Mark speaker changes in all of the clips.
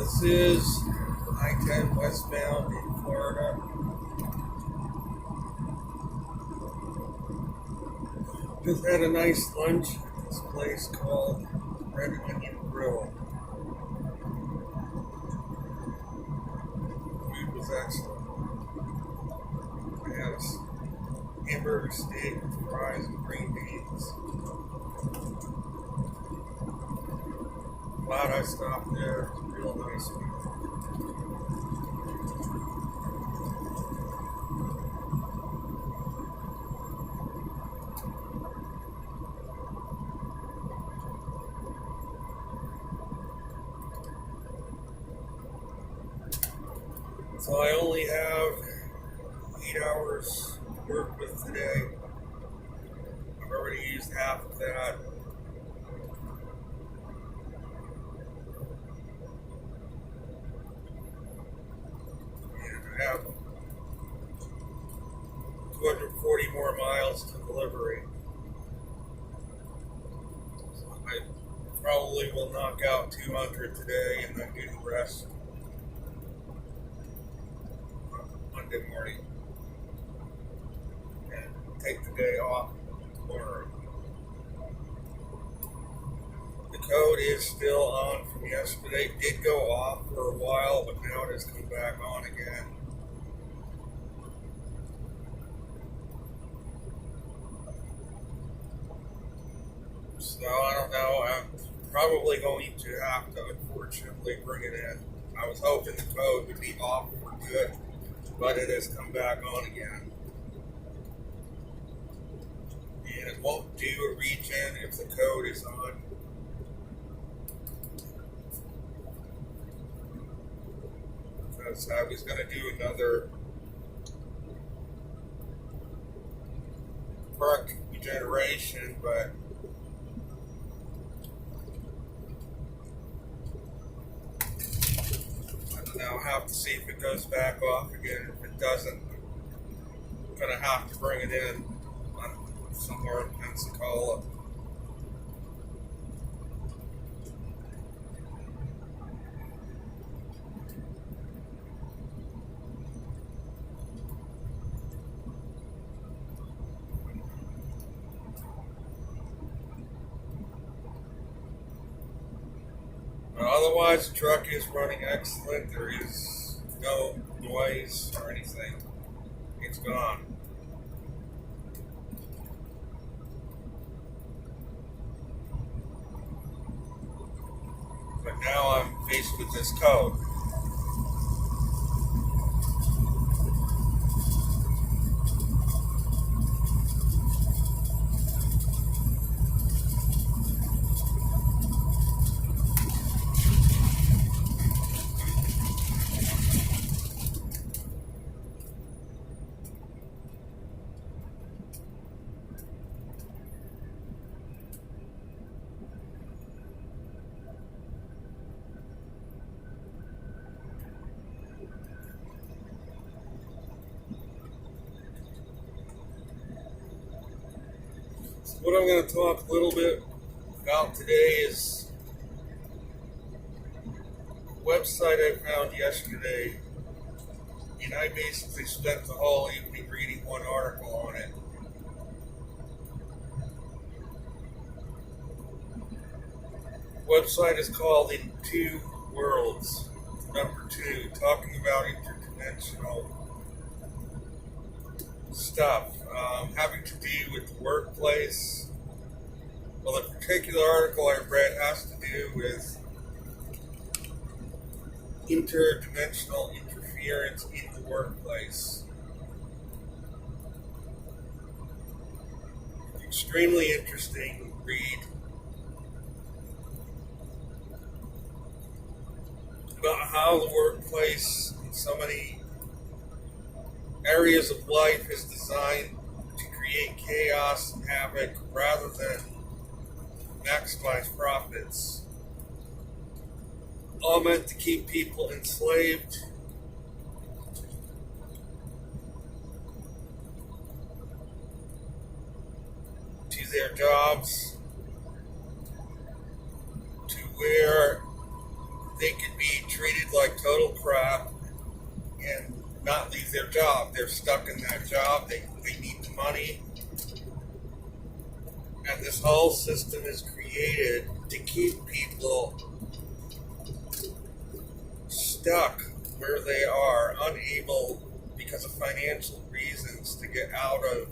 Speaker 1: This is I-10 westbound in Florida. Just had a nice lunch at this place called Red Onion Grill. Food was excellent. I had a hamburger steak with fries and green beans. Glad I stopped there. It was real nice. So I only have 8 hours to work with today. I've already used half of that. And I have 240 more miles to delivery. So I probably will knock out 200 today and then do the rest Monday morning and take the day off tomorrow. The code is still on from yesterday. It did go off for a while, but now it has come back on again. So I don't know. I'm probably going to have to unfortunately bring it in. I was hoping the code would be off for good, but it has come back on again. And it won't do a regen if the code is on. Because I was going to do another park regeneration, but I don't know. I'll have to see if it goes back off again. If it doesn't, I'm going to have to bring it in somewhere in Pensacola. Otherwise, the truck is running excellent. There is no noise or anything. It's gone. But now I'm faced with this code. What I'm going to talk a little bit about today is a website I found yesterday, and I basically spent the whole evening reading one article on it. The website is called In Two Worlds, number 2, talking about interdimensional stuff having to do with the workplace. Well, the particular article I read has to do with interdimensional interference in the workplace. Extremely interesting read about how the workplace in so many areas of life is designed to create chaos and havoc rather than maximize profits. All meant to keep people enslaved to their jobs, to where they could be treated like total crap and not leave their job. They're stuck in that job. They need the money. And this whole system is created to keep people stuck where they are, unable, because of financial reasons, to get out of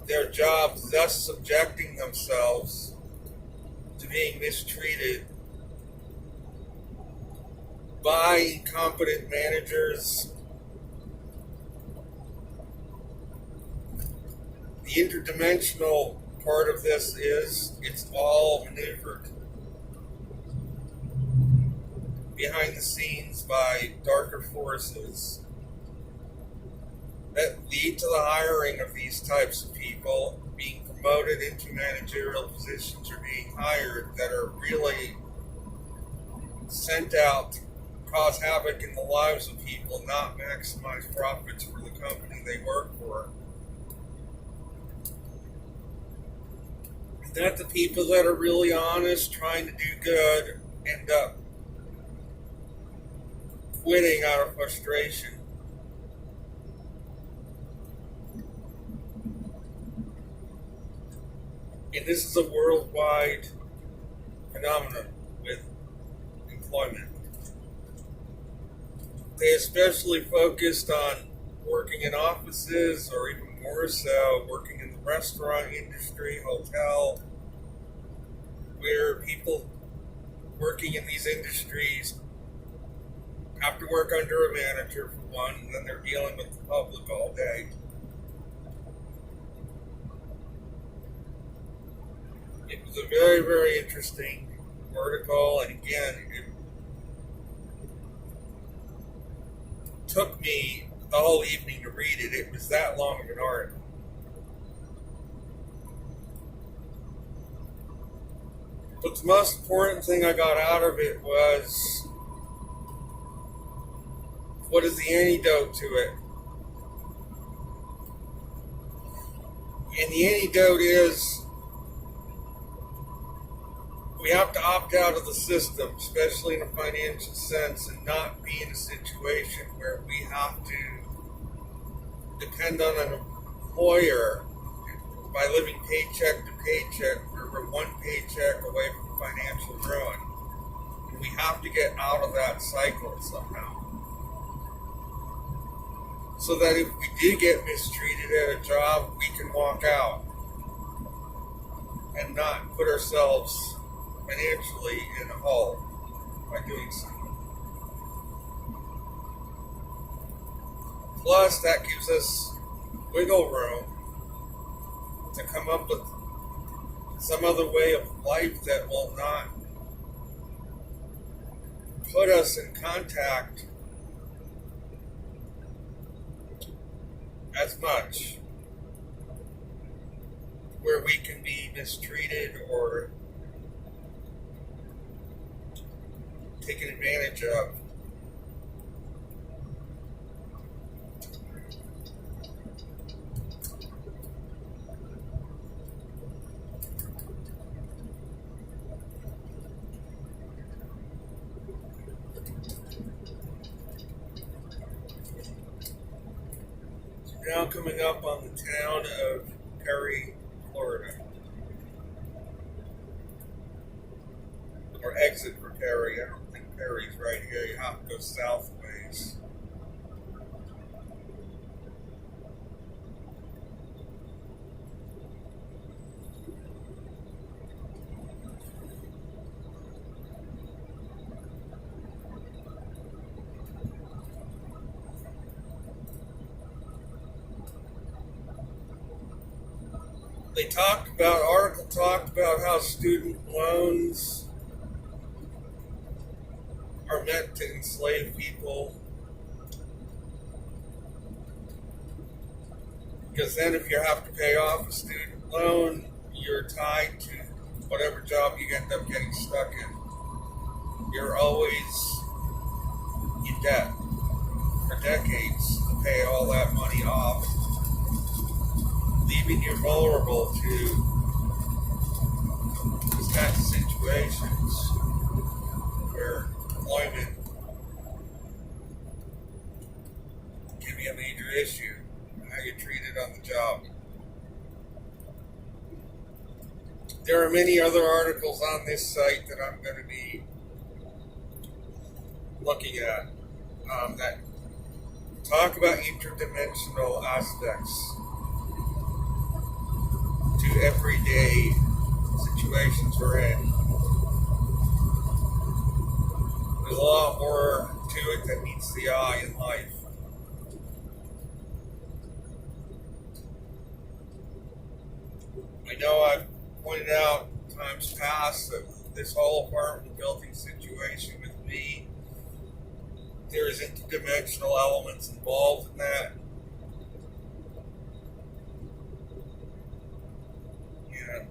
Speaker 1: their jobs, thus subjecting themselves to being mistreated by incompetent managers. The interdimensional part of this is it's all maneuvered behind the scenes by darker forces that lead to the hiring of these types of people, being promoted into managerial positions, or being hired, that are really sent out to cause havoc in the lives of people, not maximize profits for the company they work for. That the people that are really honest, trying to do good, end up quitting out of frustration. And this is a worldwide phenomenon with employment. They especially focused on working in offices, or even more so, working in the restaurant industry, hotel, where people working in these industries have to work under a manager for one, and then they're dealing with the public all day. It was a very, very interesting article, and again, it took me the whole evening to read it. It was that long of an article. But the most important thing I got out of it was, what is the antidote to it? And the antidote is, we have to opt out of the system, especially in a financial sense, and not be in a situation where we have to depend on an employer by living paycheck to paycheck. We're one paycheck away from financial ruin. And we have to get out of that cycle somehow. So that if we do get mistreated at a job, we can walk out and not put ourselves financially in a hole by doing so. Plus, that gives us wiggle room to come up with some other way of life that will not put us in contact as much, where we can be mistreated or taken advantage of. Now coming up on the town of Perry, Florida. Or exit for Perry. I don't think Perry's right here. You have to go southways. Article talked about how student loans are meant to enslave people. Because then if you have to pay off a student loan, you're tied to whatever job you end up getting stuck in. You're always in debt for decades to pay all that money off, leaving you vulnerable to this kind of situation. are many other articles on this site that I'm going to be looking at that talk about interdimensional aspects to everyday situations we're in. There's a lot more to it than meets the eye in life. I know I've pointed out times past that this whole apartment building situation with me, there's interdimensional elements involved in that. And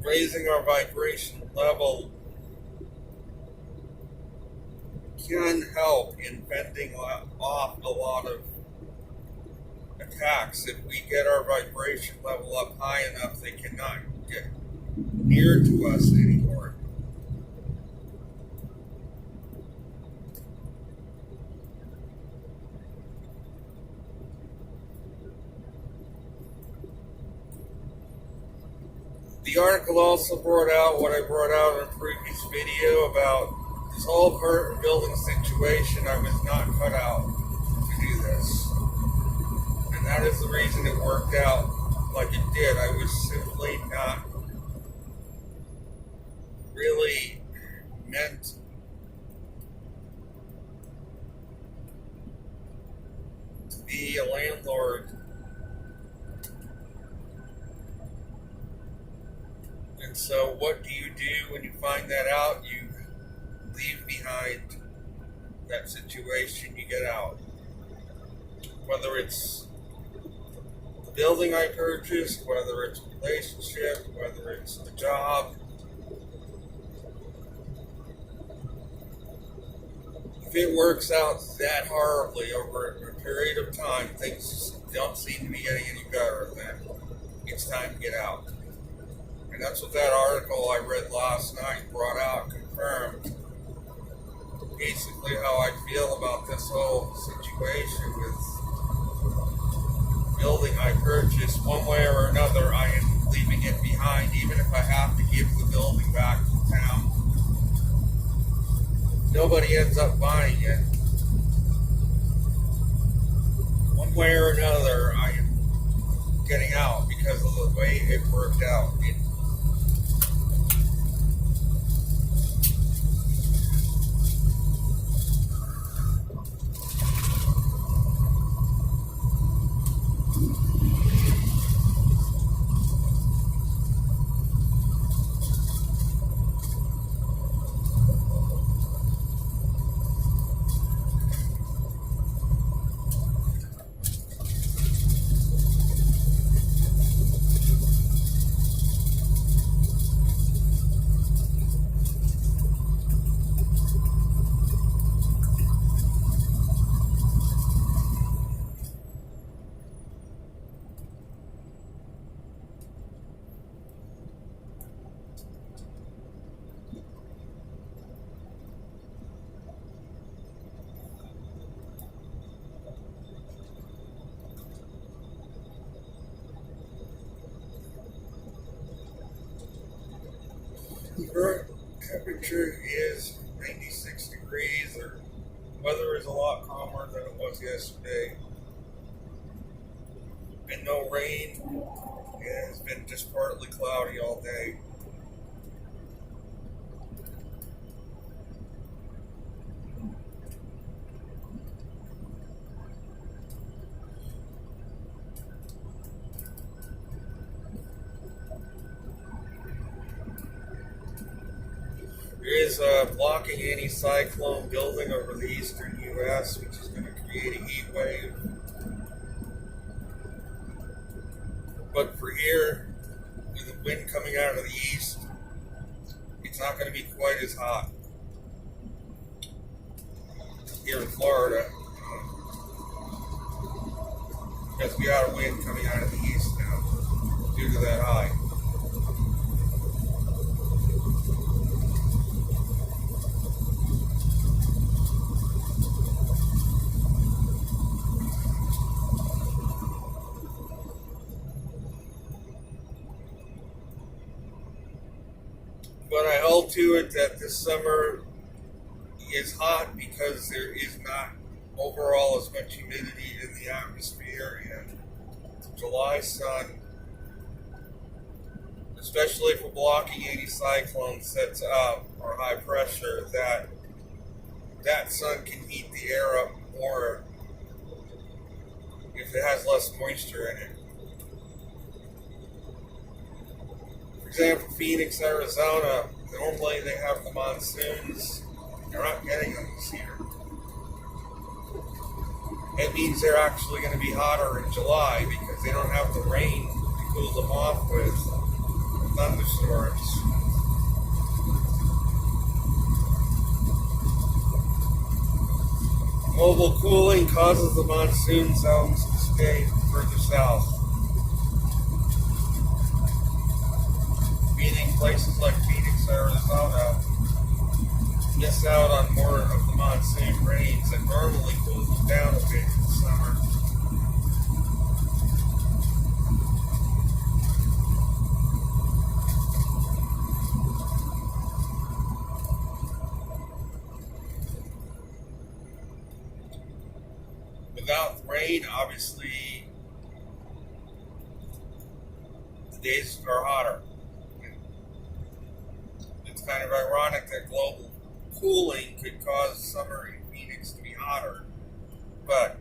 Speaker 1: raising our vibration level can help in fending off a lot of attacks. If we get our vibration level up high enough, they cannot get near to us anymore. The article also brought out what I brought out in a previous video about this whole apartment building situation. I was not cut out to do this. And that is the reason it worked out like it did. I was simply not really meant to be a landlord. And so what do you do when you find that out? You leave behind that situation, you get out. Whether it's the building I purchased, whether it's a relationship, whether it's the job. If it works out that horribly over a period of time, things don't seem to be getting any better, then it's time to get out. And that's what that article I read last night brought out, confirmed basically how I feel about this whole situation with building I purchased. One way or another, I am leaving it behind, even if I have to give the building back to town. Nobody ends up buying it. One way or another, I am getting out because of the way it worked out. The current temperature is 96 degrees. The weather is a lot calmer than it was yesterday. Been no rain. It has been just partly cloudy all day. There is blocking anti-cyclone building over the eastern U.S., which is going to create a heat wave. But for here, with the wind coming out of the east, it's not going to be quite as hot here in Florida, because we got a wind coming out of the east now due to that high. all to it that this summer is hot because there is not overall as much humidity in the atmosphere, and July sun, especially if a blocking anticyclone sets up or high pressure, that sun can heat the air up more if it has less moisture in it. For example, Phoenix, Arizona, normally they have the monsoons. They're not getting them this year. It means they're actually going to be hotter in July because they don't have the rain to cool them off with thunderstorms. Global cooling causes the monsoon zones to stay further south, meaning places like Phoenix, Arizona miss out on more of the monsoon rains that normally cools them down a bit in the summer. Without rain, obviously, the days are hotter. It's kind of ironic that global cooling could cause summer in Phoenix to be hotter, but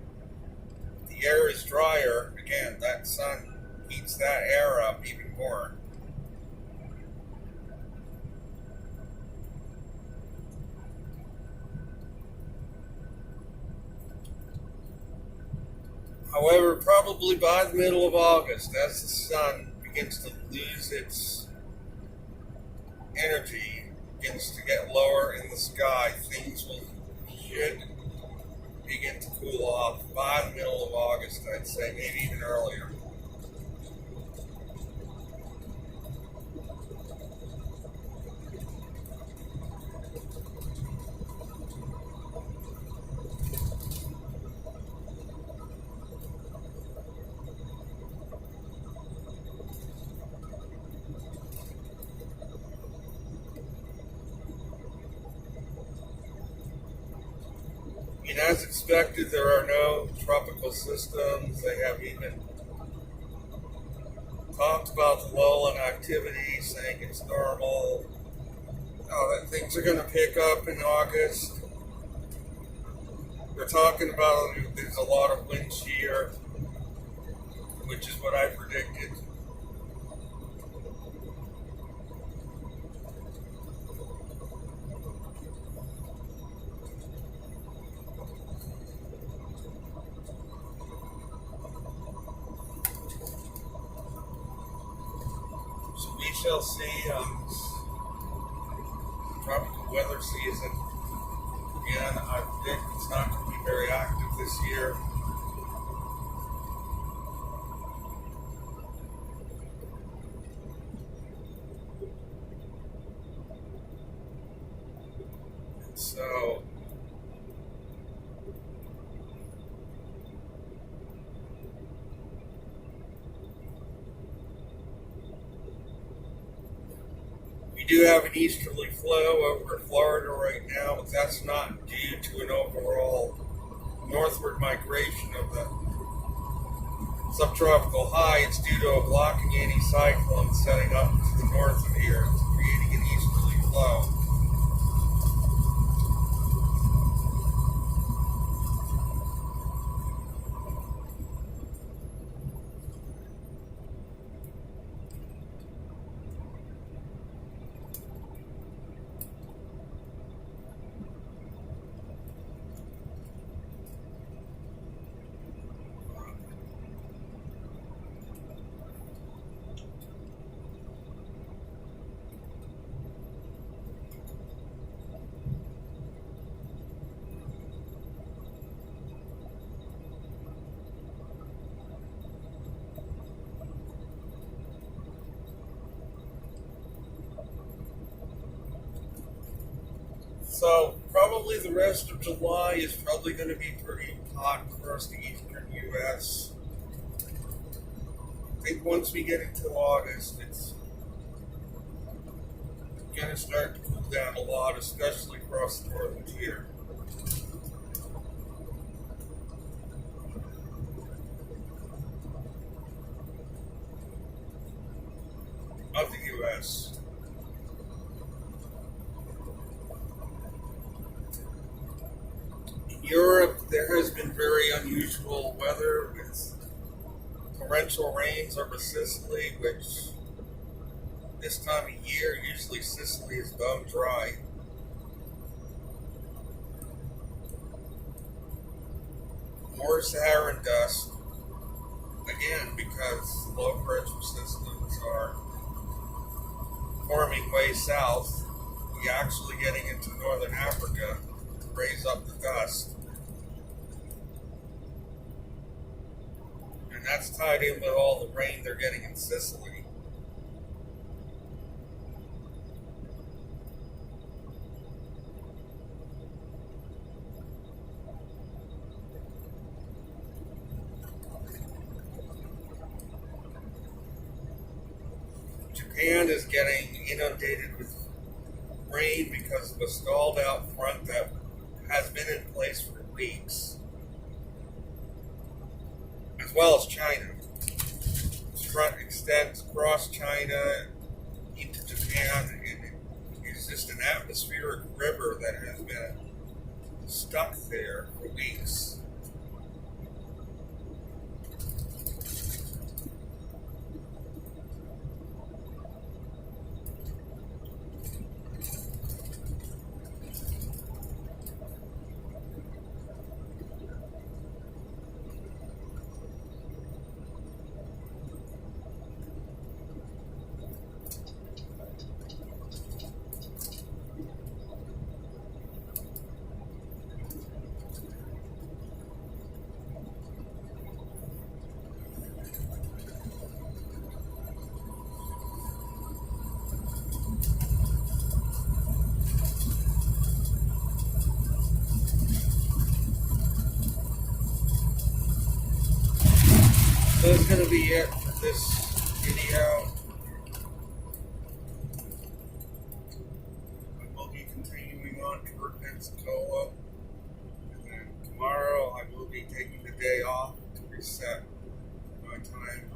Speaker 1: the air is drier. Again, that sun heats that air up even more. However, probably by the middle of August, as the sun begins to lose its energy, begins to get lower in the sky, things should begin to cool off by the middle of August, I'd say, maybe even earlier. And as expected, there are no tropical systems. They have even talked about the lull in activity, saying it's normal, that things are going to pick up in August. They're talking about there's a lot of wind shear, which is what I predicted. We shall see tropical weather season. Again, I predict it's not going to be very active this year. And so, we do have an easterly flow over Florida right now, but that's not due to an overall northward migration of the subtropical high. It's due to a blocking anticyclone setting up to the north of here. It's creating an easterly flow. So probably the rest of July is probably going to be pretty hot across the eastern U.S. I think once we get into August, it's going to start to cool down a lot, especially across the northern tier of the U.S. In Europe, there has been very unusual weather with torrential rains over Sicily, which this time of year, usually Sicily is bone dry. More Saharan dust, again, because low pressure systems are forming way south. You're actually getting into northern Africa to raise up the dust. And that's tied in with all the rain they're getting in Sicily. Japan is getting inundated with rain because of a stalled out front that has been in place for weeks, as well as China. This front extends across China into Japan, and it's just an atmospheric river that has been stuck there for weeks. So that's going to be it for this video. I will be continuing on toward Pensacola. And then tomorrow I will be taking the day off to reset my time.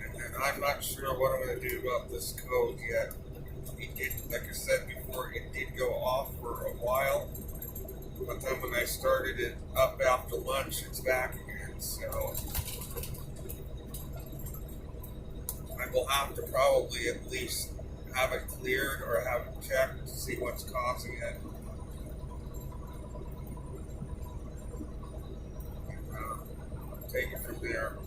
Speaker 1: And then I'm not sure what I'm going to do about this code yet. It did, like I said before, it did go off for a while. But then when I started it up after lunch, it's back again. So I will have to probably at least have it cleared or have it checked to see what's causing it. Take it from there.